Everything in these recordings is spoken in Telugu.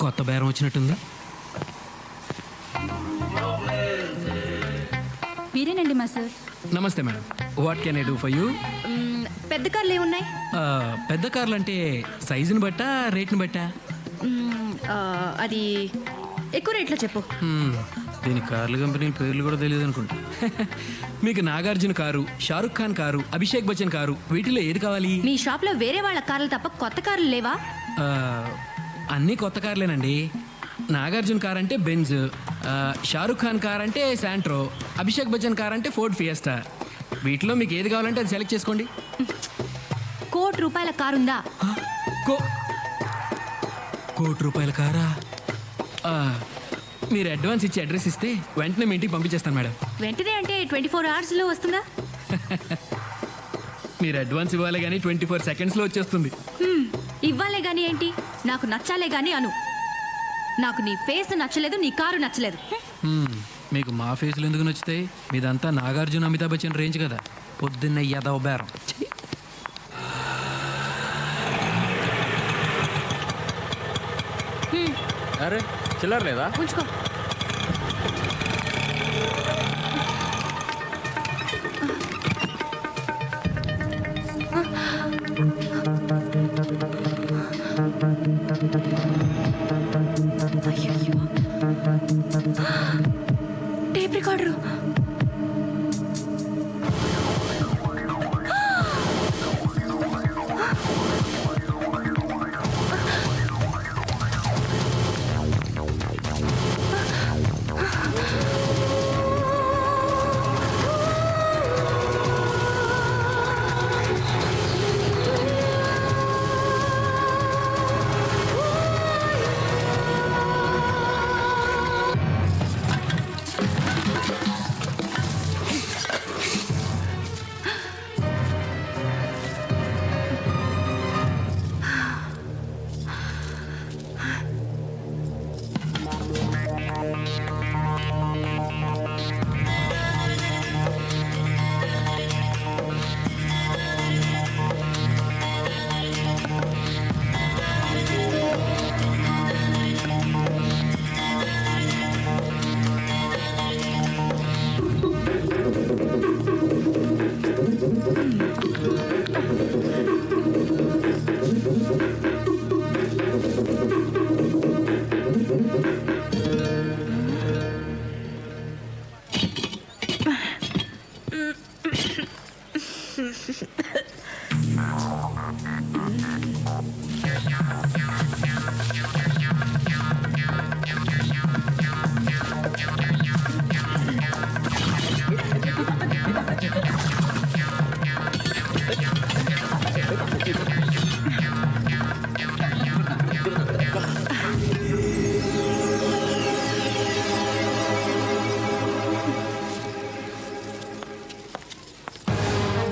కొత్త బేరం వచ్చినట్టుందా? మీరేనండి మా సార్. నమస్తే madam, what can I do for you? పెద్ద కార్లు ఏమున్నాయి? పెద్ద కార్లు అంటే సైజుని బట్టా రేట్ని బట్టా? అది ఎక్కువ రేట్లో చెప్పు. దీని కార్ల కంపెనీ పేర్లు కూడా తెలియదు అనుకుంటా. మీకు Nagarjuna car, Shahrukh Khan car, Abhishek Bachchan car, వీటిలో ఏది కావాలి? మీ షాప్లో వేరే వాళ్ళ కార్లు తప్ప కొత్త కార్లు లేవా? అన్నీ కొత్త కార్లేనండి. నాగార్జున కార్ అంటే బెంజ్, షారుఖ్ ఖాన్ కార్ అంటే శాంట్రో, అభిషేక్ బచ్చన్ కార్ అంటే ఫోర్డ్ ఫియస్టా. వీటిలో మీకు ఏది కావాలంటే అది సెలెక్ట్ చేసుకోండి. ₹1,00,00,000 కారుందా? ₹1,00,00,000 కారా? మీరు అడ్వాన్స్ ఇచ్చి అడ్రస్ ఇస్తే వెంటనే మీ ఇంటికి పంపించేస్తాను మేడం. వెంటనే అంటే 24 అవర్స్లో వస్తుందా? మీరు అడ్వాన్స్ ఇవ్వాలి కానీ 24 సెకండ్స్లో వచ్చేస్తుంది. ఇవ్వాలే గాని ఏంటి, నాకు నచ్చాలే గాని అను. నాకు నీ ఫేస్ నచ్చలేదు, నీ కారు నచ్చలేదు. మీకు మా ఫేస్లు ఎందుకు నచ్చుతాయి? మీదంతా నాగార్జున అమితాబ్ బచ్చన్ రేంజ్ కదా. పొద్దున్న యదవ బేరం. అరే చిల్లర లేదా? ఉంచుకో. Tape recorder.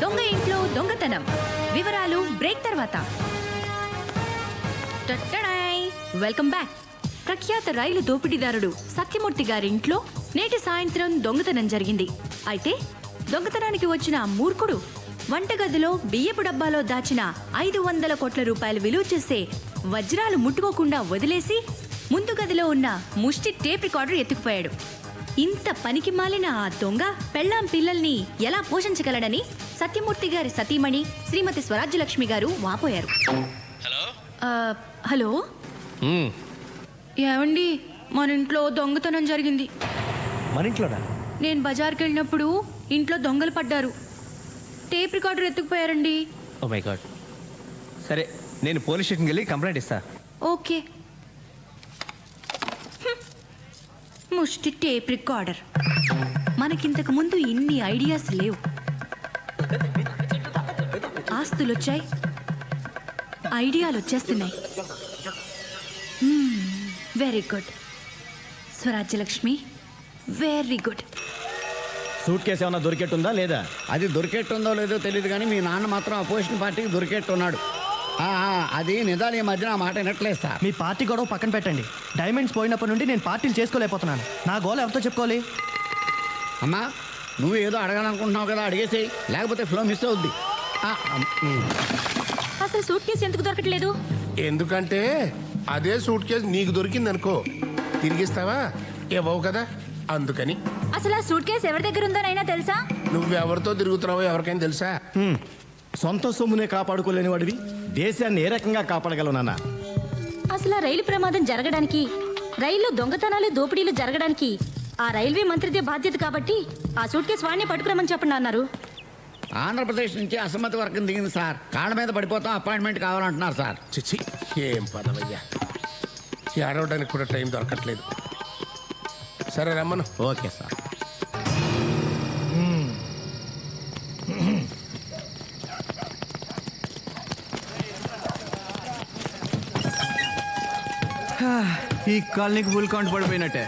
దొంగ ఇంట్లో దొంగతనం వివరాలు బ్రేక్ తర్వాత. Welcome back. ప్రఖ్యాత రైలు దోపిడీదారుడు సత్యమూర్తి గారి ఇంట్లో నేటి సాయంత్రం దొంగతనం జరిగింది. అయితే దొంగతనానికి వచ్చిన ఆ మూర్ఖుడు వంటగదిలో బియ్యపు డబ్బాలో దాచిన 500 కోట్ల రూపాయలు విలువ చేసే వజ్రాలు ముట్టుకోకుండా వదిలేసి ముందు గదిలో ఉన్న ముష్టి టేప్ రికార్డర్ ఎత్తుకుపోయాడు. ఇంత పనికి మాలిన ఆ దొంగ పెళ్ళాం పిల్లల్ని ఎలా పోషించగలడని సత్యమూర్తి గారి సతీమణి శ్రీమతి స్వరాజ్యలక్ష్మి గారు వాపోయారు. హలో ఏమండి, మన ఇంట్లో దొంగతనం జరిగింది. మన ఇంట్లోనా? నేను బజార్కి వెళ్ళినప్పుడు ఇంట్లో దొంగలు పడ్డారు. టేప్ రికార్డర్ ఎత్తుకుపోయారండి. Oh my god. సరే, నేను పోలీస్ స్టేషన్కి వెళ్ళి కంప్లైంట్ ఇస్తా. ఓకే. ముష్టి టేప్ రికార్డర్. మనకింతకు ముందు ఇన్ని ఐడియాస్ లేవు. ఆస్తులు వచ్చాయి, ఐడియాలు వచ్చేస్తున్నాయి. Very good Swarajyalakshmi, very good. Suit case ఏమన్నా దొరికెట్టుందా లేదా? అది దొరికెట్టుందో లేదో తెలియదు కానీ మీ నాన్న మాత్రం అపోజిషన్ పార్టీకి దొరికెట్టున్నాడు. అది నిజాలు ఈ మధ్యన ఆ మాట వినట్లేదు సార్. మీ పార్టీ గొడవ పక్కన పెట్టండి. డైమండ్స్ పోయినప్పటి నుండి నేను పార్టీలు చేసుకోలేకపోతున్నాను. నా గోల్ ఎవరితో చెప్పుకోవాలి? అమ్మా, నువ్వు ఏదో అడగాలనుకుంటున్నావు కదా, అడిగేసేయి, లేకపోతే ఫ్లో మిస్ అవుద్ది. అసలు సూట్ కేసు ఎందుకు దొరకట్లేదు? ఎందుకంటే అదే సూట్ కేసు నీకు దొరికింది అనుకో, తిరిగిస్తావా? ఇవ్వవు కదా, అందుకని. అసలు ఆ సూట్ కేసు ఎవరి దగ్గర ఉందోనైనా తెలుసా? నువ్వెవరితో తిరుగుతున్నావో ఎవరికైనా తెలుసా? సొంత సొమ్మునే కాపాడుకోలేని వాడివి దేశాన్ని ఏ రకంగా కాపాడగలవు నాన్న? అసలు ఆ రైలు ప్రమాదం జరగడానికి, రైల్లో దొంగతనాలు దోపిడీలు జరగడానికి ఆ రైల్వే మంత్రిదే బాధ్యత కాబట్టి ఆ సూట్ కేసు వాడిని పట్టుకురమని చెప్పండి అన్నారు. ఆంధ్రప్రదేశ్ నుంచి అసమ్మతి వర్గం దిగింది సార్. కాళ్ళ మీద పడిపోతాం, అపాయింట్మెంట్ కావాలంటున్నారు సార్. చిచ్చి, ఏం పదవయ్యా, ఏడవడానికి కూడా టైం దొరకట్లేదు. సరే రమ్మను. Okay sir. ఈ కాలనీకి ఫుల్ కౌంట్ పడిపోయినట్టే.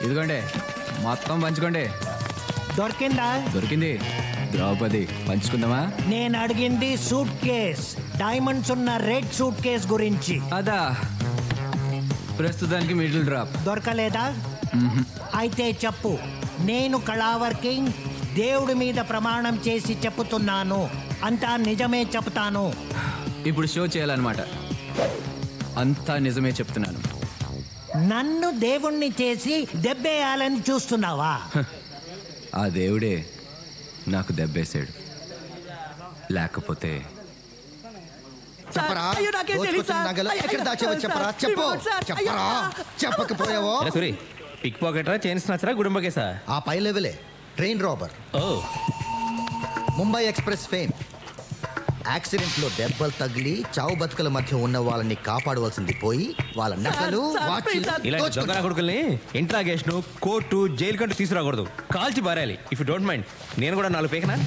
ఇదిగోండి మొత్తం పంచుకోండి. దొరికిందా? దొరికింది. ద్రౌపది పంచుకుందామా? నేను అడిగింది సూట్ కేస్, డైమండ్స్ ఉన్న రెడ్ సూట్ కేస్ గురించి. అదా, ప్రస్తుతానికి మిడిల్ డ్రాప్. దొరకలేదా? అయితే చెప్పు. నేను కళావర్ కింగ్ దేవుడి మీద ప్రమాణం చేసి చెప్పుతున్నాను, అంతా నిజమే చెప్తాను. ఇప్పుడు షో చేయాలన్నమాట. అంతా నిజమే చెప్తున్నాను. నన్ను దేవుణ్ణి చేసి దెబ్బేయాలని చూస్తున్నావా? ఆ దేవుడే నాకు దెబ్బేశాడు. లేకపోతే చెప్పరా, దోచుకొచ్చిన నగలు ఎక్కడ దాచావో చెప్పరా, చెప్పు. చెప్పరా, చెప్పకపోయావో. సూరి, పిక్ పాకెటరా, చైన్ స్నాచరా, గుడుంబకేసా? ఆ పై లెవెలే ట్రైన్ రాబర్. ఓ, ముంబై ఎక్స్ప్రెస్ ఫేమ్. యాక్సిడెంట్ లో దెబ్బలు తగిలి చావు బతుకుల మధ్య ఉన్న వాళ్ళని కాపాడవలసింది పోయి వాళ్ళ నగలు వాచీలు ఇలాంటి దోచుకున్నారు. దొంగ కొడుకుల్ని ఇంట్రాగేషన్, కోర్టు, జైలు కంటూ తీసుకురాకూడదు. కాల్చి పారేయాలి. ఇఫ్ యూ డోంట్ మైండ్, నేను కూడా 4 పేకనా?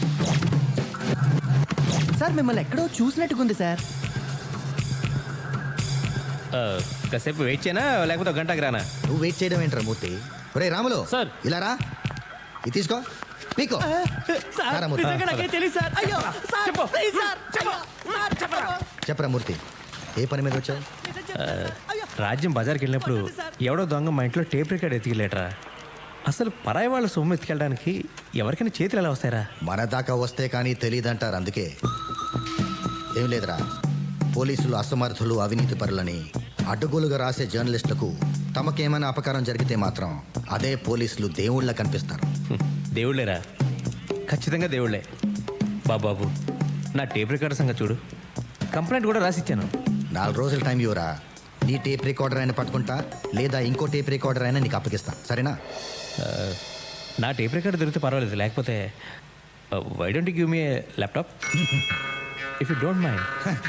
సార్ మిమ్మల్ని ఎక్కడో చూసినట్టుకుంది సార్. కాసేపు వెయిట్ చేయనా, లేకపోతే ఒక గంటకి రానా? నువ్వు వెయిట్ చేయడం ఏంట్రా మూర్తి? ఒరే రాములు, సార్. ఇలా రా, ఇది తీసుకో, పీకో. రారా మూర్తి. చెప్పరా మూర్తి, ఏ పని మీద వచ్చావు? రాజ్యం బజార్కి వెళ్ళినప్పుడు ఎవడో దొంగ మా ఇంట్లో టేప్ రికార్డ్ ఎత్తికెళ్ళేట్రా. అసలు పరాయి వాళ్ళ సొమ్ము ఎత్తుకెళ్ళడానికి ఎవరికైనా చేతులు ఎలా వస్తాయరా? మన దాకా వస్తే కానీ తెలియదంటారు. అందుకే ఏం లేదురా, పోలీసులు అసమర్థులు, అవినీతి పరులని అడ్డగోలుగా రాసే జర్నలిస్టులకు తమకేమైనా అపకారం జరిగితే మాత్రం అదే పోలీసులు దేవుళ్ళ కనిపిస్తారు. దేవుళ్ళేరా, ఖచ్చితంగా దేవుళ్ళే. బాబు, నా టేప్ రికార్డర్ సంగతి చూడు. కంప్లైంట్ కూడా రాసిచ్చాను. 4 రోజుల టైం ఇవ్వరా, నీ టేప్ రికార్డర్ అయినా పట్టుకుంటా, లేదా ఇంకో టేప్ రికార్డర్ అయినా నీకు అప్పగిస్తా, సరేనా? నా టేప్ రికార్డర్ దొరికితే పర్వాలేదు, లేకపోతే why don't give me laptop if you don't mind.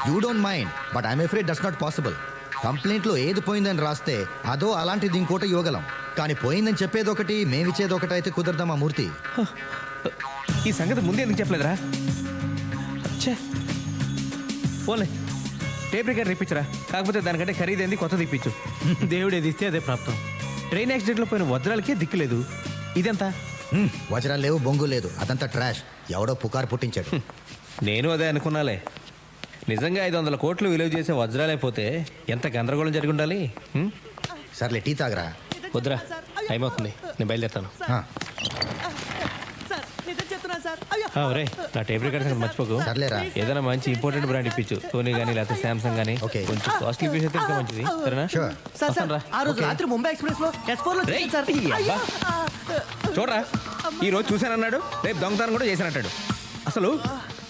You don't mind, but I'm afraid that's not possible. కంప్లైంట్లో ఏది పోయిందని రాస్తే అదో అలాంటిది ఇంకోటి ఇవ్వగలం, కానీ పోయిందని చెప్పేది ఒకటి, మేమిచ్చేది ఒకటి అయితే కుదరదామా మూర్తి? ఈ సంగతి ముందే ఎందుకు చెప్పలేదురా? ఛే, పోలే, టేప్ రికార్డర్ ఇప్పించరా. కాకపోతే దానికంటే ఖరీదైంది కొత్తది ఇప్పించు. దేవుడు ఏది ఇస్తే అదే ప్రాప్తం. ట్రైన్ యాక్సిడెంట్లో పోయిన వజ్రాలకే దిక్కులేదు, ఇదంతా. వజ్రాలు లేవు, బొంగు లేదు, అదంతా ట్రాష్. ఎవడో పుకారు పుట్టించాడు. నేను అదే అనుకున్నాలే. నిజంగా 500 కోట్లు విలువ చేసే వజ్రాలే పోతే ఎంత గందరగోళం జరిగి ఉండాలి. సర్లే, టీ తాగరా. వద్దురా, టైం అవుతుంది, నేను బయలుదేరుతాను. ఆ, ఒరే, నా టేప్ రికార్డర్ సంగతి మర్చిపోకు. సర్లేరా. ఏదైనా మంచి ఇంపార్టెంట్ బ్రాండ్ ఇప్పించు, సోనీ కానీ లేకపోతే సామ్సంగ్ కానీ. ఓకే. కొంచెం కాస్ట్లీ పీస్ అయితే ఇంకా మంచిది, సరేనా? షూర్. సార్ వస్తాను రా. ఆ రోజు రాత్రి ముంబై ఎక్స్ప్రెస్ లో S4 లో రేయ్, చూశాను సార్. ఈ అబ్బా. చూడరా, ఈ రోజు చూశానన్నాడు, రేపు దొంగతనం కూడా చేశానంటాడు. అసలు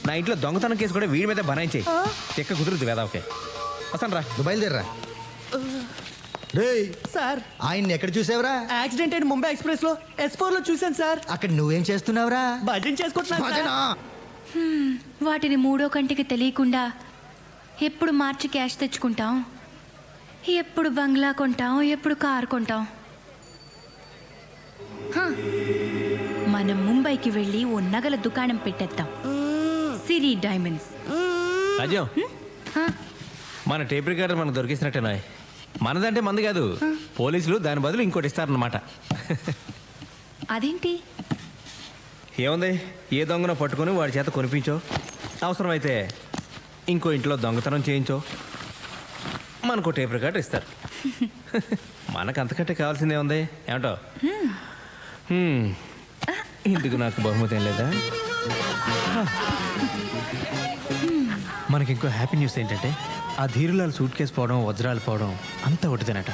నా ఇంట్లో దొంగతనం కేసు కూడా వీడి మీద బనాయించేయి. ఎక్క కుదురుద్ది వేదా. ఓకే, వస్తాను రా. నువ్వు బయలుదేరరా. రేయ్, సార్ ఆయన్ని ఎక్కడ చూసావురా? యాక్సిడెంట్ అయిన ముంబై ఎక్స్ప్రెస్ లో S4 లో చూశాను సార్. అక్కడ నువ్వేం చేస్తున్నావురా? భజన చేసుకుంటున్నాను సార్. భజనా? వాటిని మూడో కంటికి తెలియకుండా ఎప్పుడు మార్చి క్యాష్ తెచ్చుకుంటాం, ఎప్పుడు బంగ్లా కొంటాం, ఎప్పుడు కారు కొంటాం. హ, మనం ముంబైకి వెళ్ళి ఓ నగల దుకాణం పెట్టేద్దాం, సిరి డైమండ్స్. రాజ్యం, హ, మన టేప్ రికార్డర్ మనకు దొరికేసినట్టేనా? మనదంటే మంది కాదు, పోలీసులు దాని బదులు ఇంకోటి ఇస్తారన్నమాట. అదేంటి? ఏముంది, ఏ దొంగనో పట్టుకొని వాడి చేత కొనిపించో, అవసరమైతే ఇంకో ఇంట్లో దొంగతనం చేయించో, మనకు టేప్ రికార్డర్ ఇస్తారు. మనకు అంతకంటే కావాల్సిందే ఉంది, ఏమంటో? ఇందుకు నాకు బహుమతి ఏం లేదా? మనకి ఇంకో హ్యాపీ న్యూస్ ఏంటంటే ఆ ధీరులాల్ సూట్ కేసు పోవడం వజ్రాలు పోవడం అంతా ఒకటిదేనట.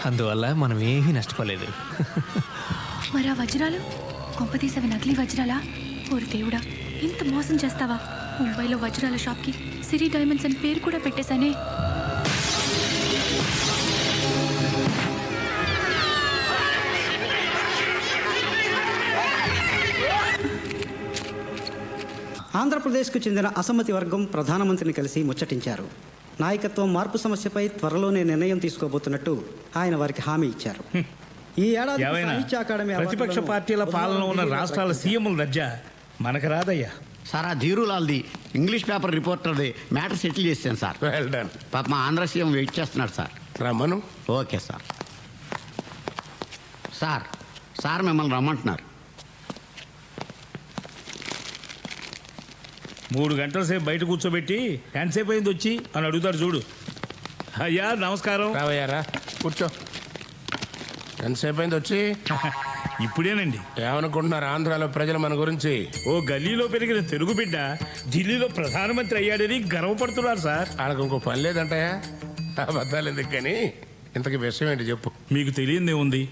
అందువల్ల మనం ఏమీ నష్టపోలేదు. మరా వజ్రాలు కొంపతీసవి నకిలీ వజ్రాలా? ఓరి దేవుడా, ఇంత మోసం చేస్తావా? ముంబైలో వజ్రాల షాప్కి సిరి డైమండ్స్ అని పేరు కూడా పెట్టేశానే. ఆంధ్రప్రదేశ్కు చెందిన అసమ్మతి వర్గం ప్రధానమంత్రిని కలిసి ముచ్చటించారు. నాయకత్వం మార్పు సమస్యపై త్వరలోనే నిర్ణయం తీసుకోబోతున్నట్టు ఆయన వారికి హామీ ఇచ్చారు. ఈ ఏడాది సాహిత్య అకాడమీ ప్రతిపక్ష అవార్డులను పార్టీల పాలన ఉన్న రాష్ట్రాల సీఎంల దర్జా మనకు రాదయ్యా. సార్ ఆ ధీరులాల్ది ఇంగ్లీష్ పేపర్ రిపోర్టర్ది మ్యాటర్ సెటిల్ చేశాను సార్. Well done. పాప మా ఆంధ్ర సీఎం వెయిట్ చేస్తున్నాడు సార్. రమ్మను. Okay sir. సార్ సార్ మిమ్మల్ని రమ్మంటున్నారు. 3 గంటల సేపు బయట కూర్చోబెట్టి ఎంతసేపు అయింది వచ్చి అని అడుగుతారు చూడు. అయ్యా నమస్కారం. రావయ్యారా, కూర్చో. ఎంతసేపు అయింది వచ్చి? ఇప్పుడేనండి. ఏమనుకుంటున్నారు ఆంధ్రాలో ప్రజలు మన గురించి? ఓ గల్లీలో పెరిగిన తెలుగు బిడ్డ ఢిల్లీలో ప్రధానమంత్రి అయ్యాడని గర్వపడుతున్నారు సార్. వాళ్ళకి ఇంకో పని లేదంటాయా? అబద్ధాలు ఎందుకు కానీ ఇంతకీ విషయం ఏంటి చెప్పు. మీకు తెలియందే ఉంది.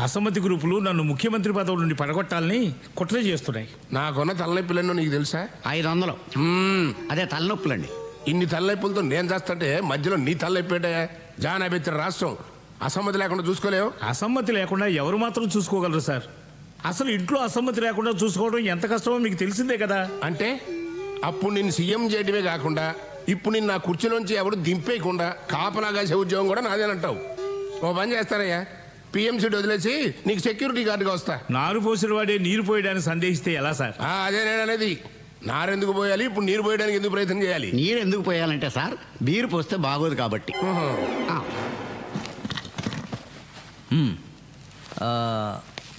అసమ్మతి గ్రూపులు నన్ను ముఖ్యమంత్రి పదవి నుండి పడగొట్టాలని కుట్ర చేస్తున్నాయి. నాకున్న తలనొప్పులన్నో నీకు తెలుసా? 500. అదే తలనొప్పులండి. ఇన్ని తలనొప్పులతో నేను చేస్తుంటే మధ్యలో నీ తలనొప్పేటయా? జానాబెత్తిన రాష్ట్రం అసమ్మతి లేకుండా చూసుకోలేవు. అసమ్మతి లేకుండా ఎవరు మాత్రం చూసుకోగలరు సార్? అసలు ఇంట్లో అసమ్మతి లేకుండా చూసుకోవడం ఎంత కష్టమో మీకు తెలిసిందే కదా. అంటే అప్పుడు నేను సీఎం చేయడమే కాకుండా ఇప్పుడు నేను నా కుర్చీలోంచి ఎవడు దింపేయకుండా కాపలాగా ఉద్యోగం కూడా నాదేనంటావు. ఓ పని చేస్తారయ్యా, పిఎంసీ వదిలేసి నీకు సెక్యూరిటీ గార్డుగా వస్తా. నారు పోసిన వాడే నీరు పోయడానికి సందేహిస్తే ఎలా సార్? అదే నేను అనేది. నారెందుకు పోయాలి, ఇప్పుడు నీరు పోయడానికి ఎందుకు ప్రయత్నం చేయాలి? నీరు ఎందుకు పోయాలంటే సార్ బీరు పోస్తే బాగోదు కాబట్టి.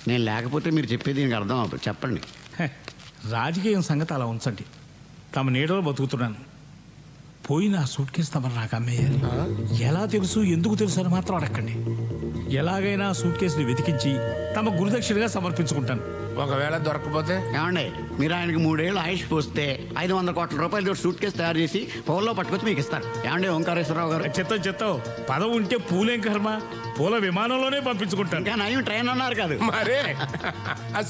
నేను లేకపోతే మీరు చెప్పేది దీనికి అర్థం అవ్వదు. చెప్పండి. రాజకీయం సంగతి అలా ఉంచండి. తమ నీడలో బతుకుతున్నాను. పోయిన ఆ సూట్ కేసు తమరు నాకు అమ్మేయాలి. ఎలా తెలుసు, ఎందుకు తెలుసు అని మాత్రం అడగండి. ఎలాగైనా సూట్ కేసుని వెతికించి తమ గురుదక్షిణగా సమర్పించుకుంటాను. ఒకవేళ దొరకకపోతే? ఏమండి, మీరు ఆయనకి 3 ఏళ్ళు ఆయుష్ పోస్తే 500 కోట్ల రూపాయలు సూట్ కేసు తయారు చేసి పౌల్లో పట్టుకొచ్చి మీకు ఇస్తారు. ఏమండి ఓంకారేశ్వరరావు గారు? చెత్తం పదవి ఉంటే పూలేం కర్మ, పూల విమానంలోనే పంపించుకుంటాను. ఇంకా నయం ట్రైన్ అన్నారు కాదు. మరే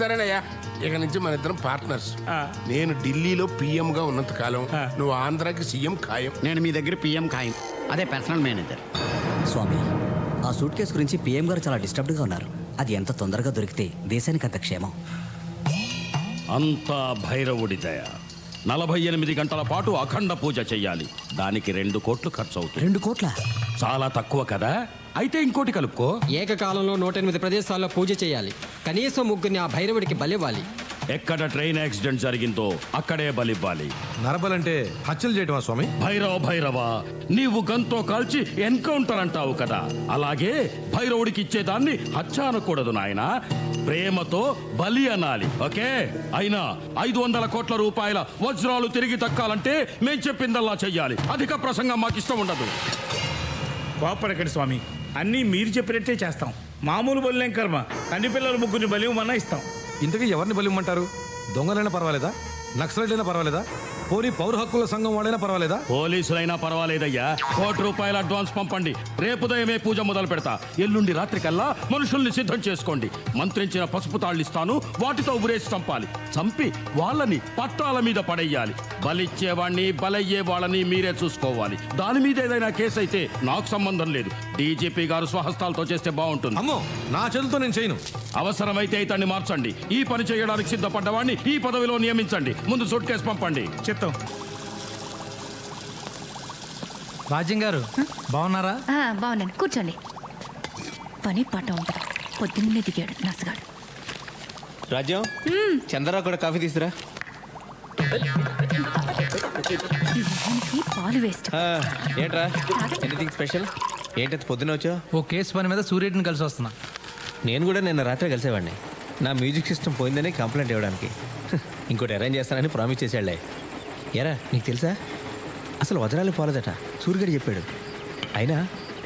సరేనయ్యా, ఇక నుంచి మన ఇద్దరం పార్ట్నర్స్. నేను ఢిల్లీలో పిఎం గా ఉన్నంత కాలం నువ్వు ఆంధ్రాకి సీఎం ఖాయం. నేను మీ దగ్గర పిఎం ఖాయం, అదే పర్సనల్ మేనేజర్. స్వామి, ఆ సూట్ కేసు గురించి పిఎం గారు చాలా డిస్టర్బ్డ్గా ఉన్నారు. అది ఎంత తొందరగా దొరికితే దేశానికి అంత క్షేమం. అంతా భైరవుడి దయ. 48 గంటల పాటు అఖండ పూజ చెయ్యాలి. దానికి 2 కోట్లు ఖర్చు అవుతుంది. 2 కోట్ల? చాలా తక్కువ కదా. అయితే ఇంకోటి కలుపుకో. ఏకకాలంలో 108 ప్రదేశాల్లో పూజ చేయాలి. కనీసం 3 ఆ భైరవుడికి బలివ్వాలి. ఎక్కడ ట్రైన్ యాక్సిడెంట్ జరిగిందో అక్కడే బలివ్వాలి. నరబలంటే హత్యలు చేయటమా స్వామి? భైరవ నీవు గంతో కాల్చి ఎన్కౌంటర్ అంటావు కదా, అలాగే భైరవుడికి ఇచ్చేదాన్ని హత్య అనకూడదు నాయన, ప్రేమతో బలి అనాలి. ఓకే? అయినా 500 కోట్ల రూపాయల వజ్రాలు తిరిగి దక్కాలంటే మేం చెప్పిందల్లా చెయ్యాలి. అధిక ప్రసంగం మాకు ఇష్టం ఉండదు. కోపడకండి స్వామి, అన్నీ మీరు చెప్పినట్టే చేస్తాం. మామూలు బలిలేం కర్మ, కన్ని పిల్లల 3 బలివ్వమన్నా ఇస్తాం. ఇంతకీ ఎవరిని బలిమ్మంటారు? దొంగలైనా పర్వాలేదా? నక్సలైట్ అయినా పర్వాలేదా? పోనీ పౌర హక్కుల సంఘం వాడైనా పర్వాలేదా? పోలీసులైనా పర్వాలేదయ్యా. 1 కోటి రూపాయల అడ్వాన్స్ పంపండి. రేపు ఉదయమే పూజ మొదలు పెడతా. ఎల్లుండి రాత్రి కల్లా మనుషుల్ని సిద్ధం చేసుకోండి. మంత్రించిన పసుపు తాళ్ళు ఇస్తాను, వాటితో ఉరేసి చంపాలి. చంపి వాళ్ళని పట్టాల మీద పడేయాలి. బలిచ్చేవాణ్ణి బలయ్యే వాళ్ళని మీరే చూసుకోవాలి. దాని మీద ఏదైనా కేసు అయితే నాకు సంబంధం లేదు. డీజీపీ గారు స్వహస్తాలతో చేస్తే బాగుంటుంది. అమ్మో, నా చేతులతో నేను చేయను. అవసరమైతే ఇతన్ని మార్చండి. ఈ పని చేయడానికి సిద్ధపడ్డవాడిని ఈ పదవిలో నియమించండి. ముందు సూట్ కేసు పంపండి. చెప్తాం. రాజ్యం గారు బాగున్నారా? బాగున్నాను, కూర్చోండి. పని పాట ఉంటుంది. పొద్దున్నే దిగాడు నసగాడు. రాజ్యం, చంద్రరావు కూడా కాఫీ తీసురా. పాలు వేస్ట్. ఏంట్రా, ఎనీథింగ్ స్పెషల్? ఏంటి పొద్దున వచ్చావు? ఓ కేసు పని మీద సూర్యుడిని కలిసి వస్తున్నా. నేను కూడా నిన్న రాత్రి కలిసేవాడిని. నా మ్యూజిక్ సిస్టమ్ పోయిందని కంప్లైంట్ ఇవ్వడానికి. ఇంకోటి అరేంజ్ చేస్తానని ప్రామిస్ చేశాడులే. ఎరా, నీకు తెలుసా అసలు వజ్రాలు పోలేదట? సూర్యుడు చెప్పాడు. అయినా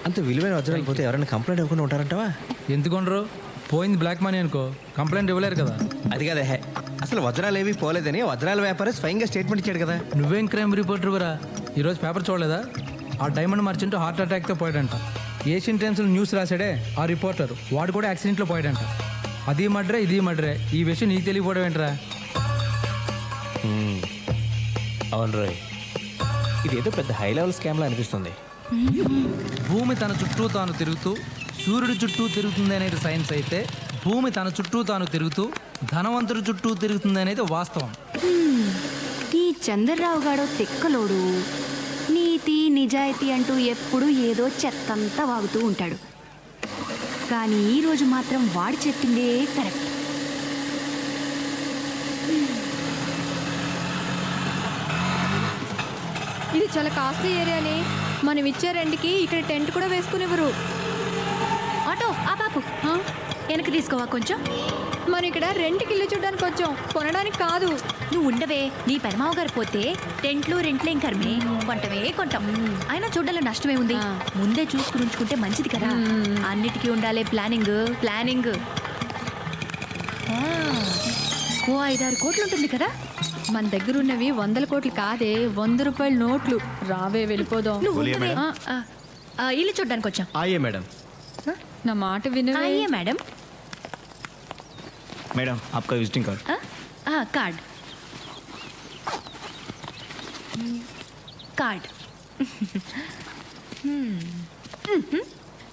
అంత విలువైన వజ్రాలు పోతే ఎవరైనా కంప్లైంట్ ఇవ్వకుండా ఉంటారంటావా? ఎందుకుండరు? పోయింది బ్లాక్ మనీ అనుకో, కంప్లైంట్ ఇవ్వలేరు కదా. అది కదా, అసలు వజ్రాలు ఏవి పోలేదని వజ్రాల వ్యాపారి స్వయంగా స్టేట్మెంట్ ఇచ్చాడు కదా. నువ్వేం క్రైమ్ రిపోర్టర్ రా, ఈరోజు పేపర్ చూడలేదా? ఆ డైమండ్ మర్చెంట్ హార్ట్ అటాక్తో పోయాడంట. ఏషియన్ టైమ్స్లో న్యూస్ రాశాడే ఆ రిపోర్టర్, వాడు కూడా యాక్సిడెంట్లో పోయాడంట. అది మర్డరే ఇది మర్డరే, ఈ విషయం నీకు తెలియకపోవడం ఏంట్రా? అవును రోయ్, ఇది ఏదో పెద్ద హై లెవెల్ స్కామ్లా అనిపిస్తుంది. భూమి తన చుట్టూ తాను తిరుగుతూ సూర్యుడి చుట్టూ తిరుగుతుంది అనేది సైన్స్ అయితే, భూమి తన చుట్టూ తాను తిరుగుతూ ధనవంతుడి చుట్టూ తిరుగుతుంది అనేది వాస్తవం. ఈ చంద్రరావు గాడో తిక్కలోడు, నీతి నిజాయితీ అంటూ ఎప్పుడు ఏదో చెత్తంతా వాగుతూ ఉంటాడు. కానీ ఈరోజు మాత్రం వాడు చెప్పిందే కరెక్ట్. ఇది చాలా కాస్ట్లీ ఏరియాని, మనం ఇచ్చే రెంట్కి ఇక్కడ టెంట్ కూడా వేసుకునేవారు. ఆటో ఆ పాపు వెనక్కి తీసుకోవా కొంచెం. మనం ఇక్కడ రెంట్కి ఇల్లు చూడడానికి వచ్చాం, కొనడానికి కాదు. నువ్వు ఉండవే, నీ పెరమావ గారు పోతే టెంట్లు రెంట్లేం కర్మే, కొంటమే కొంటాం. అయినా చూడాలి నష్టమే ఉంది. ముందే చూసుకుని ఉంచుకుంటే మంచిది కదా. అన్నిటికీ ఉండాలి ప్లానింగ్ ప్లానింగ్. ఓ 5-6 కోట్లు ఉంటుంది కదా. మన దగ్గర ఉన్నవి 100 కోట్లు కాదే, 100 రూపాయల నోట్లు. రావే వెళ్ళిపోదాం. నువ్వు ఉండవే. ఇల్లు చూడడానికి వచ్చాం. ఆయే మేడం. నా మాట వినవే. అయ్యే మేడం. మేడం आपका विजिटिंग कार्ड. Card card.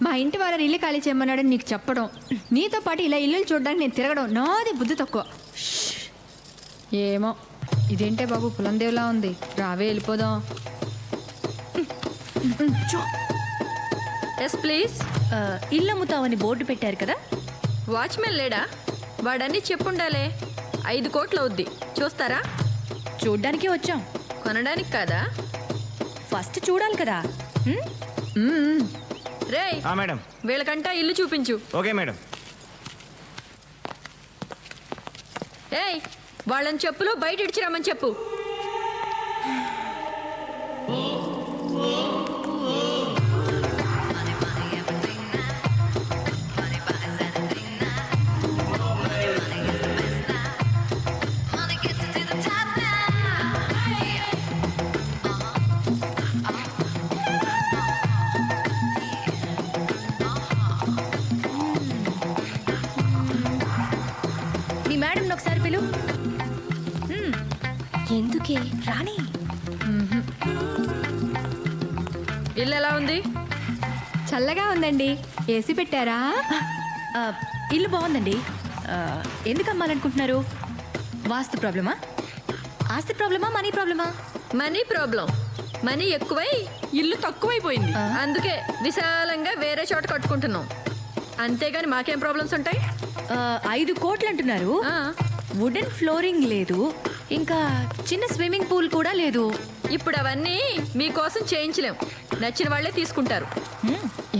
మా ఇంటి వారిని ఇల్లు ఖాళీ చేయమన్నాడని నీకు చెప్పడం, నీతో పాటు ఇలా ఇల్లు చూడడానికి నేను తిరగడం నాది బుద్ధి తక్కువ. ఏమో ఇదేంటే బాబు పులందేవ్లా ఉంది. రావే వెళ్ళిపోదాం. Yes please. ఇల్లు అమ్ముతావని బోర్డు పెట్టారు కదా. వాచ్మెన్ లేడా? వాడన్నీ చెప్పుండాలే. 5 కోట్లు అవుద్ది, చూస్తారా? చూడ్డానికి వచ్చాం, కొనడానికి కాదా? ఫస్ట్ చూడాలి కదా. రేయ్ మేడం. వీళ్ళకంటా ఇల్లు చూపించు. Okay madam. ఏయ్ వాళ్ళని చెప్పులు బయట ఇడిచిరమ్మని చెప్పు. మీ మేడం ఒకసారి పిలు. ఎందుకే రాణి. ఇల్లు ఎలా ఉంది? చల్లగా ఉందండి. ఏసీ పెట్టారా? ఇల్లు బాగుందండి. ఎందుకు అమ్మాలనుకుంటున్నారు? వాస్తు ప్రాబ్లమా, ఆస్తి ప్రాబ్లమా, మనీ ప్రాబ్లమా? Money problem. మనీ ఎక్కువై ఇల్లు తక్కువైపోయింది. అందుకే విశాలంగా వేరే చోట కట్టుకుంటున్నాం. అంతేగాని మాకేం ప్రాబ్లమ్స్ ఉంటాయి? 5 కోట్లు అంటున్నారు. వుడెన్ ఫ్లోరింగ్ లేదు, ఇంకా చిన్న స్విమ్మింగ్ పూల్ కూడా లేదు. ఇప్పుడు అవన్నీ మీకోసం చేయించలేం. నచ్చిన వాళ్ళే తీసుకుంటారు.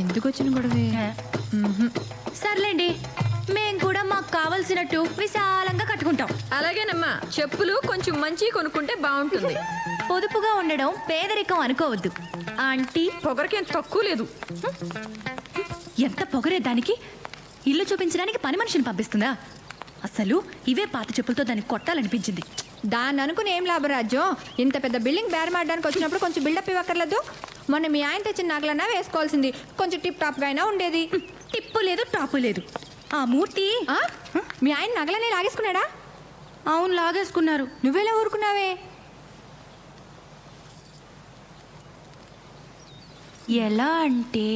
ఎందుకు వచ్చిన గొడవే? సర్లేండి, మేం కూడా మాకు కావలసినట్టు విశాలంగా కట్టుకుంటాం. అలాగేనమ్మా, చెప్పులు కొంచెం మంచి కొనుక్కుంటే బాగుంటుంది. పొదుపుగా ఉండడం పేదరికం అనుకోవద్దు ఆంటీ. పొగరకేం తక్కువ లేదు. ఎంత పొగరే దానికి. ఇల్లు చూపించడానికి పని మనిషిని పంపిస్తుందా? అసలు ఇవే పాత చెప్పులతో దాన్ని కొట్టాలనిపించింది. దాన్ని అనుకుని ఏం లాభరాజ్యం. ఇంత పెద్ద బిల్డింగ్ బేరమాడడానికి వచ్చినప్పుడు కొంచెం బిల్డప్ ఇవ్వక్కర్లేదు. మొన్న మీ ఆయన తెచ్చిన నగలన్నా వేసుకోవాల్సింది. కొంచెం టిప్ టాప్గా అయినా ఉండేది. టిప్పు లేదు, టాపు లేదు. ఆ మూర్తి మీ ఆయన నగలనే లాగేసుకున్నాడా? అవును, లాగేసుకున్నారు. నువ్వెలా ఊరుకున్నావే? ఎలా అంటే